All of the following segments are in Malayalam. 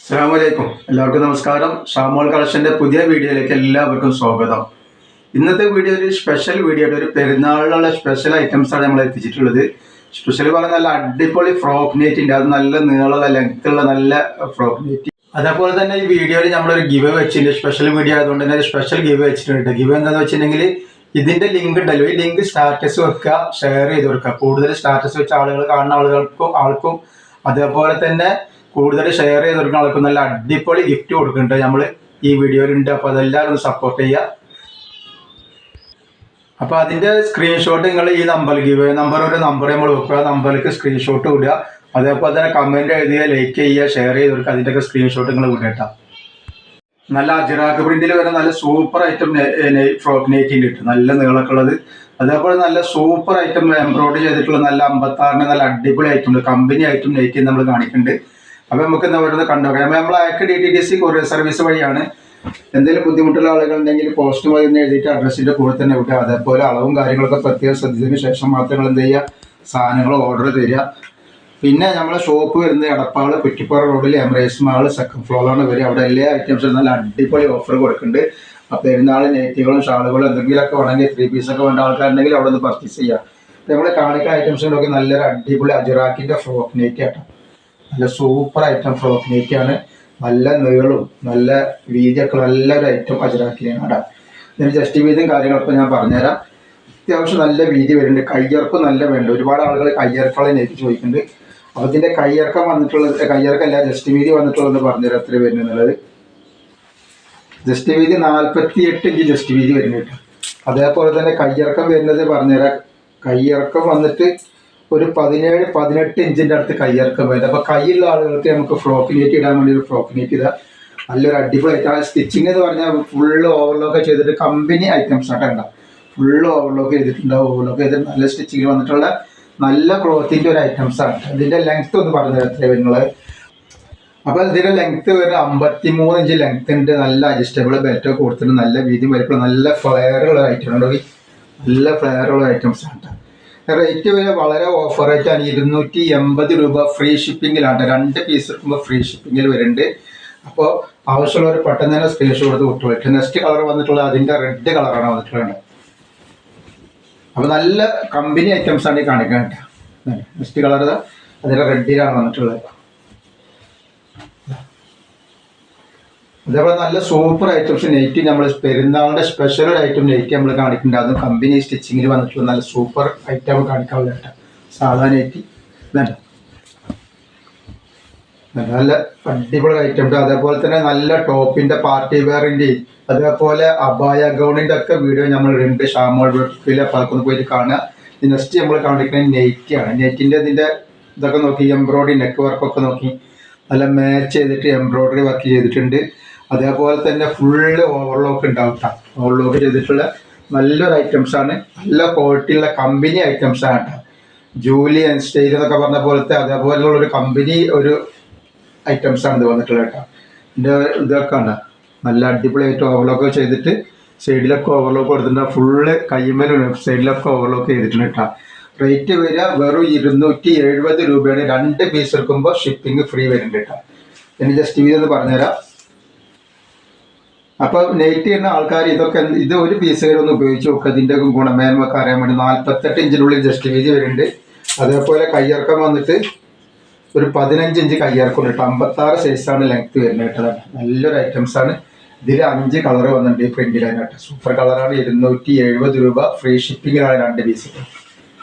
അസ്സലാമലൈക്കും. എല്ലാവർക്കും നമസ്കാരം. ഷാമോൾ കളക്ഷൻ്റെ പുതിയ വീഡിയോയിലേക്ക് എല്ലാവർക്കും സ്വാഗതം. ഇന്നത്തെ വീഡിയോ ഒരു സ്പെഷ്യൽ വീഡിയോ, ഒരു പെരുന്നാളിലുള്ള സ്പെഷ്യൽ ഐറ്റംസാണ് നമ്മൾ എത്തിച്ചിട്ടുള്ളത്. സ്പെഷ്യൽ പറഞ്ഞാൽ നല്ല അടിപൊളി ഫ്രോക്ക് നെറ്റിൻ്റെ, അത് നല്ല നീളമുള്ള ലെങ്ത്തുള്ള നല്ല ഫ്രോക്ക് നെറ്റ്. അതേപോലെ തന്നെ ഈ വീഡിയോയിൽ നമ്മളൊരു ഗിവ് വെച്ചിട്ടുണ്ട്. സ്പെഷ്യൽ വീഡിയോ ആയതുകൊണ്ട് തന്നെ ഒരു സ്പെഷ്യൽ ഗിവ് വെച്ചിട്ടുണ്ട്. ഗിവ് എന്താണെന്ന് വെച്ചിട്ടുണ്ടെങ്കിൽ ഇതിൻ്റെ ലിങ്ക് ഉണ്ടല്ലോ, ഈ ലിങ്ക് സ്റ്റാറ്റസ് വെക്കുക, ഷെയർ ചെയ്ത് കൊടുക്കുക. കൂടുതൽ സ്റ്റാറ്റസ് വെച്ച ആളുകൾ കാണുന്ന ആൾക്കും അതേപോലെ തന്നെ കൂടുതൽ ഷെയർ ചെയ്ത് കൊടുക്കുന്ന ആൾക്കും നല്ല അടിപൊളി ഗിഫ്റ്റ് കൊടുക്കുന്നുണ്ട് നമ്മൾ ഈ വീഡിയോയിലുണ്ട്. അപ്പോൾ അതെല്ലാവരും ഒന്ന് സപ്പോർട്ട് ചെയ്യുക. അപ്പോൾ അതിൻ്റെ സ്ക്രീൻഷോട്ട് നിങ്ങൾ ഈ നമ്പർ ഗിവ് നമ്പർ നമ്മൾ വെക്കുക, നമ്പറിലേക്ക് സ്ക്രീൻഷോട്ട് വിടുക. അതേപോലെ തന്നെ കമൻറ്റ് എഴുതുക, ലൈക്ക് ചെയ്യുക, ഷെയർ ചെയ്ത് കൊടുക്കുക. അതിൻ്റെയൊക്കെ സ്ക്രീൻഷോട്ട് നിങ്ങൾ വിടേട്ടാ. നല്ല അജ്രാക്ക് പ്രിന്റിൽ വരെ നല്ല സൂപ്പർ ഐറ്റം ഫ്രോക്ക് നെറ്റിൻ്റെ കിട്ടും, നല്ല നീളമൊക്കെ ഉള്ളത്. അതേപോലെ നല്ല സൂപ്പർ ഐറ്റം എംബ്രോയിഡറി ചെയ്തിട്ടുള്ള നല്ല 56 നല്ല അടിപൊളി ഐറ്റം ഉണ്ട്. കമ്പനി ഐറ്റം നെറ്റ് നമ്മൾ കാണിക്കുന്നുണ്ട്. അപ്പോൾ നമുക്ക് എന്താ പറയുന്നത് കണ്ടുനോക്കാം. നമ്മൾ അയക്ക് DTDC കൊറിയർ സർവീസ് വഴിയാണ്. എന്തെങ്കിലും ബുദ്ധിമുട്ടുള്ള ആളുകളുണ്ടെങ്കിൽ പോസ്റ്റ് വഴി എന്ന് എഴുതിയിട്ട് അഡ്രസ്സിൻ്റെ കൂടെ തന്നെ വിട്ടുക. അതേപോലെ അളവും കാര്യങ്ങളൊക്കെ പ്രത്യേകം ശ്രദ്ധിച്ചതിന് ശേഷം മാത്രം നിങ്ങൾ എന്ത് ചെയ്യുക, സാധനങ്ങൾ ഓർഡർ തരിക. പിന്നെ നമ്മളെ ഷോപ്പ് വരുന്നത് എടപ്പാള് കുറ്റിപ്പാറ റോഡിൽ എമറേറ്റ്സ് മാൾ സെക്കൻഡ് ഫ്ലോറാണ് വരിക. അവിടെ എല്ലാ ഐറ്റംസും നല്ല അടിപൊളി ഓഫർ കൊടുക്കുന്നുണ്ട്. അപ്പോൾ പെരുന്നാൾ നെറ്റുകളും ഷാളുകളും എന്തെങ്കിലുമൊക്കെ വേണമെങ്കിൽ 3 പീസൊക്കെ വേണ്ട ആൾക്കാരുണ്ടെങ്കിൽ അവിടെ നിന്ന് പർച്ചേസ് ചെയ്യുക. നമ്മൾ കാണിക്കുന്ന ഐറ്റംസിനൊക്കെ നല്ലൊരു അടിപൊളി അജറാക്കിൻ്റെ ഫ്രോക്ക് നെറ്റ് ആട്ടോ. നല്ല സൂപ്പർ ഐറ്റം ഫ്രോക്ക് നെറ്റാണ്. നല്ല നീളും നല്ല വീതിയൊക്കെ നല്ലൊരു ഐറ്റം അജറാക്കിയാണ് കേട്ടോ. ഇതിന് ജസ്റ്റ് വീതിയും കാര്യങ്ങളൊക്കെ ഞാൻ പറഞ്ഞുതരാം. അത്യാവശ്യം നല്ല വീതി വരുന്നുണ്ട്. കയ്യിറക്കും നല്ല വേണ്ട. ഒരുപാട് ആളുകൾ കയ്യിറക്കുള്ള നെറ്റ് ചോദിക്കുന്നുണ്ട്. അപ്പോൾ ഇതിൻ്റെ കയ്യിറക്കം വന്നിട്ടുള്ളത്, കയ്യിറക്കല്ല ജസ്റ്റ് വീതി വന്നിട്ടുള്ളതെന്ന് പറഞ്ഞുതരാം എത്ര വരുന്നുള്ളത്. ജസ്റ്റ് വീതി 48 ഇഞ്ച് ജസ്റ്റ് വീതി വരുന്നുണ്ട്. അതേപോലെ തന്നെ കയ്യിറക്കം വരുന്നത് പറഞ്ഞുതരാം. കയ്യിറക്കം വന്നിട്ട് ഒരു 17-18 ഇഞ്ചിൻ്റെ അടുത്ത് കയ്യിറക്കം വരുന്നത്. അപ്പോൾ കയ്യുള്ള ആളുകൾക്ക് നമുക്ക് ഫ്രോക്ക് നെറ്റ് ഇടാൻ വേണ്ടി ഒരു ഫ്രോക്ക് നെറ്റ് ഇതാ നല്ലൊരു അടിപൊളി ഐറ്റം. സ്റ്റിച്ചിങ് എന്ന് പറഞ്ഞാൽ ഫുള്ള് ഓവർലോക്ക് ചെയ്തിട്ട് കമ്പനി ഐറ്റംസ് ആയിട്ട് ഉണ്ടാവും. ഫുള്ള് ഓവർലോക്ക് ചെയ്തിട്ടുണ്ടാവും. ഓവർലോക്ക് ചെയ്തിട്ട് നല്ല സ്റ്റിച്ചിങ്ങിൽ വന്നിട്ടുള്ള നല്ല ക്ലോത്തിൻ്റെ ഒരു ഐറ്റംസാണ്. ഇതിൻ്റെ ലെങ്ത്ത് ഒന്ന് പറഞ്ഞു എത്ര വരുന്നത്. അപ്പോൾ ഇതിൻ്റെ ലെങ്ത്ത് വരുന്നത് 53 ഇഞ്ച് ലെങ്ത്ത് ഉണ്ട്. നല്ല അഡ്ജസ്റ്റബിൾ ബെൽറ്റൊക്കെ കൊടുത്തിട്ട് നല്ല വീതി വരുമ്പോൾ നല്ല ഫ്ലെയറുള്ള ഐറ്റം ഉണ്ട്. നല്ല ഫ്ലെയറുള്ള ഐറ്റംസാണ്. റേറ്റ് വരെ വളരെ ഓഫർ റേറ്റാണ്. 280 രൂപ ഫ്രീ ഷിപ്പിങ്ങിലാണ്. 2 പീസ് എടുക്കുമ്പോൾ ഫ്രീ ഷിപ്പിങ്ങിൽ വരുന്നുണ്ട്. അപ്പോൾ ആവശ്യമുള്ളവർ പെട്ടെന്ന് തന്നെ സ്ക്രീൻഷോട്ട് എടുത്ത് വിട്ടു. നെക്സ്റ്റ് കളർ വന്നിട്ടുള്ളത് അതിൻ്റെ റെഡ് കളറാണ് വന്നിട്ടുള്ളത്. അപ്പോൾ നല്ല കമ്പനി ഐറ്റംസാണ് ഈ കാണിക്കാൻ കേട്ടോ. നെക്സ്റ്റ് കളർ അതിൻ്റെ റെഡിലാണ് വന്നിട്ടുള്ളത്. അതേപോലെ നല്ല സൂപ്പർ ഐറ്റംസ് നെറ്റ് നമ്മൾ പെരുന്നാളിൻ്റെ സ്പെഷ്യൽ ഐറ്റം നെറ്റ് നമ്മൾ കാണിക്കുന്നുണ്ട്. അതും കമ്പനി സ്റ്റിച്ചിങ്ങിൽ വന്നിട്ടുള്ള നല്ല സൂപ്പർ ഐറ്റം കാണിക്കാനുള്ള കേട്ടോ. സാധാ നെറ്റ് നല്ല അടിപൊളി ഐറ്റം ഉണ്ട്. അതേപോലെ തന്നെ നല്ല ടോപ്പിൻ്റെ പാർട്ടി വെയറിൻ്റെയും അതേപോലെ അബായ ഗൗണിൻ്റെ ഒക്കെ വീഡിയോ നമ്മൾ ഉണ്ട്. ഷാമോൾ ബ്യൂട്ടിഫിൽ പലക്കൊന്ന് പോയിട്ട് കാണുക. നെക്സ്റ്റ് നമ്മൾ കാണിക്കുന്നത് നെറ്റാണ്. നെറ്റിൻ്റെ ഇതിൻ്റെ ഇതൊക്കെ നോക്കി എംബ്രോയിഡറി നെക്ക് വർക്കൊക്കെ നോക്കി നല്ല മാച്ച് ചെയ്തിട്ട് എംബ്രോയിഡറി വർക്ക് ചെയ്തിട്ടുണ്ട്. അതേപോലെ തന്നെ ഫുള്ള് ഓവർലോക്ക് ഉണ്ടാവും. ഓവർലോക്ക് ചെയ്തിട്ടുള്ള നല്ലൊരു ഐറ്റംസാണ്. നല്ല ക്വാളിറ്റിയുള്ള കമ്പനി ഐറ്റംസാണ് കേട്ടോ. ജൂലി ആൻഡ് സ്റ്റൈൽ എന്നൊക്കെ പറഞ്ഞ പോലത്തെ അതേപോലെയുള്ളൊരു കമ്പനി ഒരു ഐറ്റംസാണ് ഇത് വന്നിട്ടുള്ളത് കേട്ടോ. ഇതിൻ്റെ ഇതൊക്കെ ഉണ്ട് നല്ല അടിപൊളിയായിട്ട് ഓവർലോക്ക് ചെയ്തിട്ട് സൈഡിലൊക്കെ ഓവർലോക്ക് കൊടുത്തിട്ടുണ്ട്. ഫുള്ള് കയ്യുമ്മലും സൈഡിലൊക്കെ ഓവർലോക്ക് ചെയ്തിട്ടുണ്ട് കേട്ടോ. റേറ്റ് വരിക വെറും 270 രൂപയാണ്. 2 പീസ് എടുക്കുമ്പോൾ ഷിപ്പിംഗ് ഫ്രീ വരുന്നുണ്ട് കേട്ടോ. ഇനി ജസ്റ്റ് വീതി ഒന്ന് പറഞ്ഞുതരാം. അപ്പോൾ നെറ്റ് ചെയ്യുന്ന ആൾക്കാർ ഇതൊക്കെ ഇത് ഒരു പീസുകളൊന്ന് ഉപയോഗിച്ച് നോക്കുക. ഇതിൻ്റെ ഗുണമേന്മൊക്കെ അറിയാൻ വേണ്ടി 48 ഇഞ്ചിനുള്ളിൽ ജസ്റ്റ് വീതി വരുന്നുണ്ട്. അതേപോലെ കയ്യിറക്കം വന്നിട്ട് ഒരു 15 ഇഞ്ച് കയ്യിറക്കം ഉണ്ട്. 56 സൈസാണ് ലെങ്ത്ത് വരുന്നത് കേട്ടോ. നല്ലൊരു ഐറ്റംസാണ്. ഇതിൽ 5 കളർ വന്നിട്ടുണ്ട് ഈ പ്രിന്റിലായിട്ട്. സൂപ്പർ കളറാണ്. 270 രൂപ ഫ്രീ ഷിപ്പിങ്ങിലാണ് 2 പീസ്.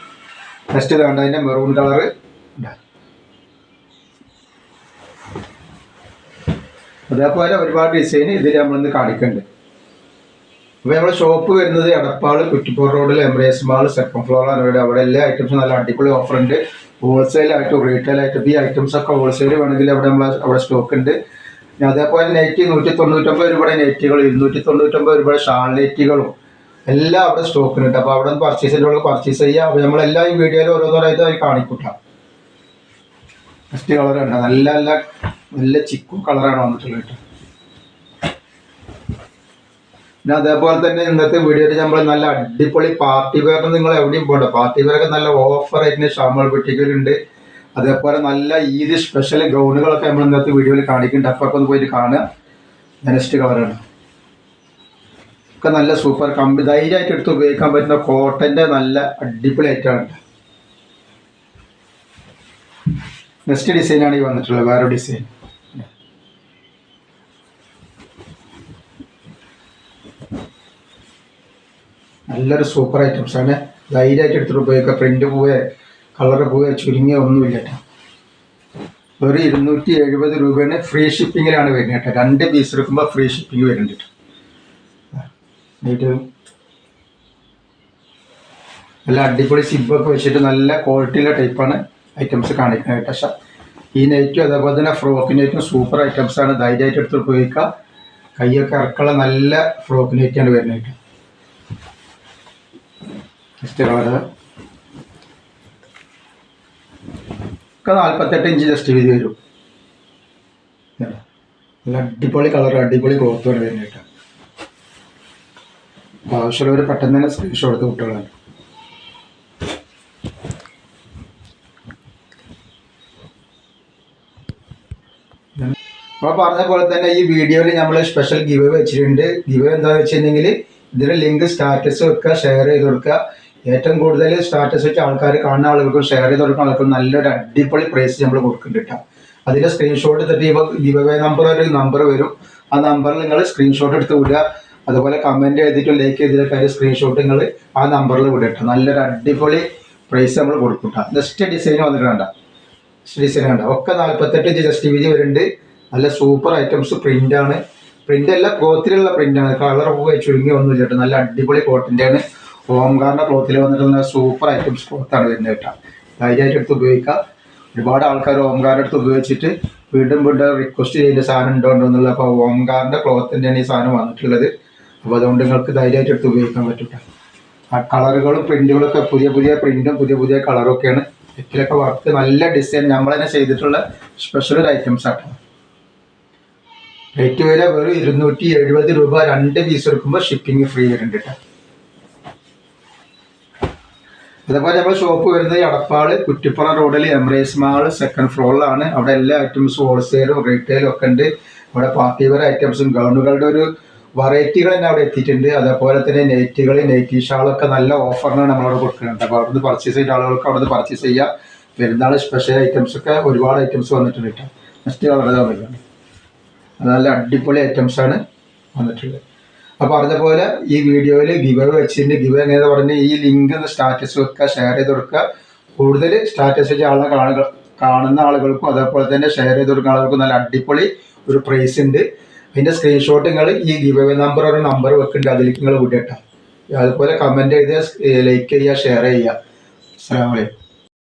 നെക്സ്റ്റ് വേണ്ട അതിൻ്റെ മെറൂൺ കളറ്. അതേപോലെ ഒരുപാട് ഡിസൈൻ ഇതിൽ നമ്മളിന്ന് കാണിക്കുന്നുണ്ട്. അപ്പോൾ നമ്മുടെ ഷോപ്പ് വരുന്നത് എടപ്പാള് കുറ്റിപ്പാറ റോഡിൽ എമറേറ്റ്സ് മാൾ സെക്കൻഡ് ഫ്ലോറാണ്. അവിടെ എല്ലാ ഐറ്റംസും നല്ല അടിപൊളി ഓഫർ ഉണ്ട്. ഹോൾസെയിലായിട്ടും റീറ്റെയിലായിട്ടും ഈ ഐറ്റംസ് ഒക്കെ ഹോൾസെയിൽ വേണമെങ്കിൽ അവിടെ സ്റ്റോക്ക് ഉണ്ട്. അതേപോലെ നെറ്റ് 199 രൂപയുടെ നെറ്റുകൾ, 299 രൂപയുടെ ഷാൾ നെറ്റുകളും എല്ലാം അവിടെ സ്റ്റോക്ക് ഉണ്ട്. അപ്പോൾ അവിടെ നിന്ന് പർച്ചേസ് ചെയ്യുക. അപ്പോൾ നമ്മളെല്ലാം ഈ വീഡിയോയിൽ ഓരോന്നോരായിട്ട് കാണിക്കൂട്ടാം. നെക്സ്റ്റ് കളർ ഉണ്ട്. നല്ല ചിക്കു കളറാണ് വന്നിട്ടുള്ളത് കേട്ടോ. പിന്നെ അതേപോലെ തന്നെ ഇന്നത്തെ വീഡിയോയിൽ നമ്മൾ നല്ല അടിപൊളി പാർട്ടി വെയർ നിങ്ങൾ എവിടെയും പോകണ്ട. പാർട്ടി വെയറൊക്കെ നല്ല ഓഫർ ആയിട്ട് ഷാമോൾ ബുട്ടിക്കിലുണ്ട്. അതേപോലെ നല്ല ഈദ് സ്പെഷ്യൽ ഗൗണുകളൊക്കെ നമ്മൾ ഇന്നത്തെ വീഡിയോയിൽ കാണിക്കുന്നുണ്ട്. അപ്പോൾ ഒന്ന് പോയിട്ട് കാണുക. നെക്സ്റ്റ് കളറാണ് ഒക്കെ നല്ല സൂപ്പർ ധൈര്യമായിട്ട് എടുത്ത് ഉപയോഗിക്കാൻ പറ്റുന്ന കോട്ടൻ്റെ നല്ല അടിപൊളി ഐറ്റമാണ്. നെക്സ്റ്റ് ഡിസൈനാണ് ഈ വന്നിട്ടുള്ളത്, വേറെ ഡിസൈൻ. നല്ലൊരു സൂപ്പർ ഐറ്റംസാണ്. ധൈര്യമായിട്ട് എടുത്തിട്ട് ഉപയോഗിക്കുക. പ്രിന്റ് പോവേ കളറ് പോവേ ചുരുങ്ങിയ ഒന്നുമില്ല കേട്ടോ. ഒരു 270 രൂപയാണ്. ഫ്രീ ഷിപ്പിങ്ങിലാണ് വരുന്നത് കേട്ടോ. 2 പീസ് എടുക്കുമ്പോൾ ഫ്രീ ഷിപ്പിംഗ് വരുന്നുണ്ട്. നല്ല അടിപൊളി സിബൊക്കെ വെച്ചിട്ട് നല്ല ക്വാളിറ്റിയുള്ള ടൈപ്പാണ് ഐറ്റംസ് കാണിക്കുന്നത് കേട്ടോ. പക്ഷേ ഈ നെറ്റും അതേപോലെ തന്നെ ഫ്രോക്ക് നെറ്റും സൂപ്പർ ഐറ്റംസാണ്. ധൈര്യമായിട്ട് എടുത്ത് ഉപയോഗിക്കുക. കൈയൊക്കെ ഇറക്കുള്ള നല്ല ഫ്രോക്ക് നെറ്റാണ് വരുന്നത് കേട്ടോ. നെക്സ്റ്റ് കളറ് ഒക്കെ 48 ഇഞ്ച് ജസ്റ്റ് വീതി വരും. നല്ല അടിപൊളി കളർ, അടിപൊളി ക്ലോത്തുമാണ് വരുന്നത് കേട്ടോ. ആവശ്യമുള്ളവർ പെട്ടെന്ന് തന്നെ സ്ക്രീൻഷോട്ട് എടുത്ത് കുട്ടികളാണ്. അപ്പോൾ പറഞ്ഞ പോലെ തന്നെ ഈ വീഡിയോയിൽ നമ്മൾ സ്പെഷ്യൽ ഗിവ് വെച്ചിട്ടുണ്ട്. ഗിവ് എന്താണെന്ന് വെച്ചിട്ടുണ്ടെങ്കിൽ ഇതിൻ്റെ ലിങ്ക് സ്റ്റാറ്റസ് വെക്കുക, ഷെയർ ചെയ്ത് കൊടുക്കുക. ഏറ്റവും കൂടുതൽ സ്റ്റാറ്റസ് വെച്ച് ആൾക്കാർ കാണുന്ന ആളുകൾക്കും ഷെയർ ചെയ്ത് കൊടുക്കുന്ന ആൾക്കും നല്ലൊരു അടിപൊളി പ്രൈസ് നമ്മൾ കൊടുക്കുന്നുണ്ട് കേട്ടോ. അതിൻ്റെ സ്ക്രീൻഷോട്ട് എടുത്തിട്ട് ഇപ്പോൾ ഗിവ് അവേ നമ്പർ ഒരു നമ്പർ വരും. ആ നമ്പറിൽ നിങ്ങൾ സ്ക്രീൻഷോട്ട് എടുത്ത് വിടുക. അതുപോലെ കമൻറ്റ് ചെയ്തിട്ടും ലൈക്ക് ചെയ്തിട്ടൊക്കെ അതിൻ്റെ സ്ക്രീൻഷോട്ട് നിങ്ങൾ ആ നമ്പറിൽ വിടുക കേട്ടോ. നല്ലൊരു അടിപൊളി പ്രൈസ് നമ്മൾ കൊടുക്കും കേട്ടോ. നെക്സ്റ്റ് ഡിസൈൻ വന്നിട്ട് വേണ്ട, നെക്സ്റ്റ് ഡിസൈൻ വേണ്ട. ഒക്കെ 48 ഇഞ്ച് ജസ്റ്റ് വീതി വരുന്നുണ്ട്. നല്ല സൂപ്പർ ഐറ്റംസ് പ്രിൻ്റാണ്. പ്രിൻ്റ് അല്ല, ക്ലോത്തിലുള്ള പ്രിൻ്റാണ്. കളർ പോയി ചുരുങ്ങി ഒന്നുമില്ല കേട്ടോ. നല്ല അടിപൊളി കോട്ടൻ്റെ ആണ്. ഓംകാറിൻ്റെ ക്ലോത്തിൽ വന്നിട്ട് നല്ല സൂപ്പർ ഐറ്റംസ് ക്ലോത്താണ് വരുന്നത് കേട്ടോ. ധൈര്യമായിട്ട് എടുത്ത് ഉപയോഗിക്കുക. ഒരുപാട് ആൾക്കാർ ഓംകാറിൻ്റെ അടുത്ത് ഉപയോഗിച്ചിട്ട് വീണ്ടും റിക്വസ്റ്റ് ചെയ്യേണ്ട സാധനം ഉണ്ടോ എന്നുള്ളത്. അപ്പോൾ ഓംകാറിൻ്റെ ക്ലോത്തിൻ്റെയാണ് ഈ സാധനം വന്നിട്ടുള്ളത്. അപ്പോൾ അതുകൊണ്ട് നിങ്ങൾക്ക് ധൈര്യമായിട്ട് എടുത്ത് ഉപയോഗിക്കാൻ പറ്റും. ആ കളറുകളും പ്രിൻറ്റുകളൊക്കെ പുതിയ പുതിയ പ്രിൻറ്റും പുതിയ പുതിയ കളറൊക്കെയാണ്. നെക്കിലൊക്കെ വർക്ക് നല്ല ഡിസൈൻ നമ്മൾ തന്നെ ചെയ്തിട്ടുള്ള സ്പെഷ്യൽ ഒരു ഐറ്റംസ് ആട്ടോ. റേറ്റ് വരെ വെറും 270 രൂപ. 2 പീസ് എടുക്കുമ്പോൾ ഷിപ്പിംഗ് ഫ്രീ വരുന്നുണ്ട് കേട്ടോ. അതേപോലെ നമ്മുടെ ഷോപ്പ് വരുന്നത് എടപ്പാള് കുറ്റിപ്പുറം റോഡിൽ എംറേസ് മാൾ സെക്കൻഡ് ഫ്ലോറിലാണ്. അവിടെ എല്ലാ ഐറ്റംസും ഹോൾസെയിലും റീറ്റെയിലും ഒക്കെ ഉണ്ട്. അവിടെ പാർട്ടി വെയർ ഐറ്റംസും ഗൗണുകളുടെ ഒരു വെറൈറ്റികൾ തന്നെ അവിടെ എത്തിയിട്ടുണ്ട്. അതേപോലെ തന്നെ നെറ്റുകൾ, നൈറ്റി ഷാളൊക്കെ നല്ല ഓഫറിനാണ് നമ്മളവിടെ കൊടുക്കുന്നുണ്ട്. അപ്പോൾ അവിടുന്ന് പർച്ചേസ് ചെയ്ത ആളുകൾക്ക് അവിടുന്ന് പർച്ചേസ് ചെയ്യുക. പെരുന്നാൾ സ്പെഷ്യൽ ഐറ്റംസൊക്കെ ഒരുപാട് ഐറ്റംസ് വന്നിട്ടുണ്ട് കേട്ടോ. നെക്സ്റ്റ് കളർ വന്നിട്ടുണ്ട്. നല്ല അടിപൊളി ഐറ്റംസാണ് വന്നിട്ടുള്ളത്. അപ്പോൾ പറഞ്ഞ പോലെ ഈ വീഡിയോയിൽ ഗിവ് വെച്ചിട്ടുണ്ട്. ഗിവ് എങ്ങനെയാണെന്ന് പറഞ്ഞാൽ ഈ ലിങ്ക് സ്റ്റാറ്റസ് വെക്കുക, ഷെയർ ചെയ്ത് കൊടുക്കുക. കൂടുതൽ സ്റ്റാറ്റസ് വെച്ച കാണുന്ന ആളുകൾക്കും അതേപോലെ തന്നെ ഷെയർ ചെയ്ത് കൊടുക്കുന്ന ആളുകൾക്കും നല്ല അടിപൊളി ഒരു പ്രൈസ് ഉണ്ട്. അതിൻ്റെ സ്ക്രീൻഷോട്ട് നിങ്ങൾ ഈ ഗിവ് അവേ നമ്പർ ഒരു നമ്പർ വെക്കുന്നുണ്ട്, അതിലേക്ക് നിങ്ങൾ വിടട്ടോ. അതുപോലെ കമൻറ്റ് ചെയ്ത് ലൈക്ക് ചെയ്യുക, ഷെയർ ചെയ്യുക. അസ്സലാമു അലൈക്കും.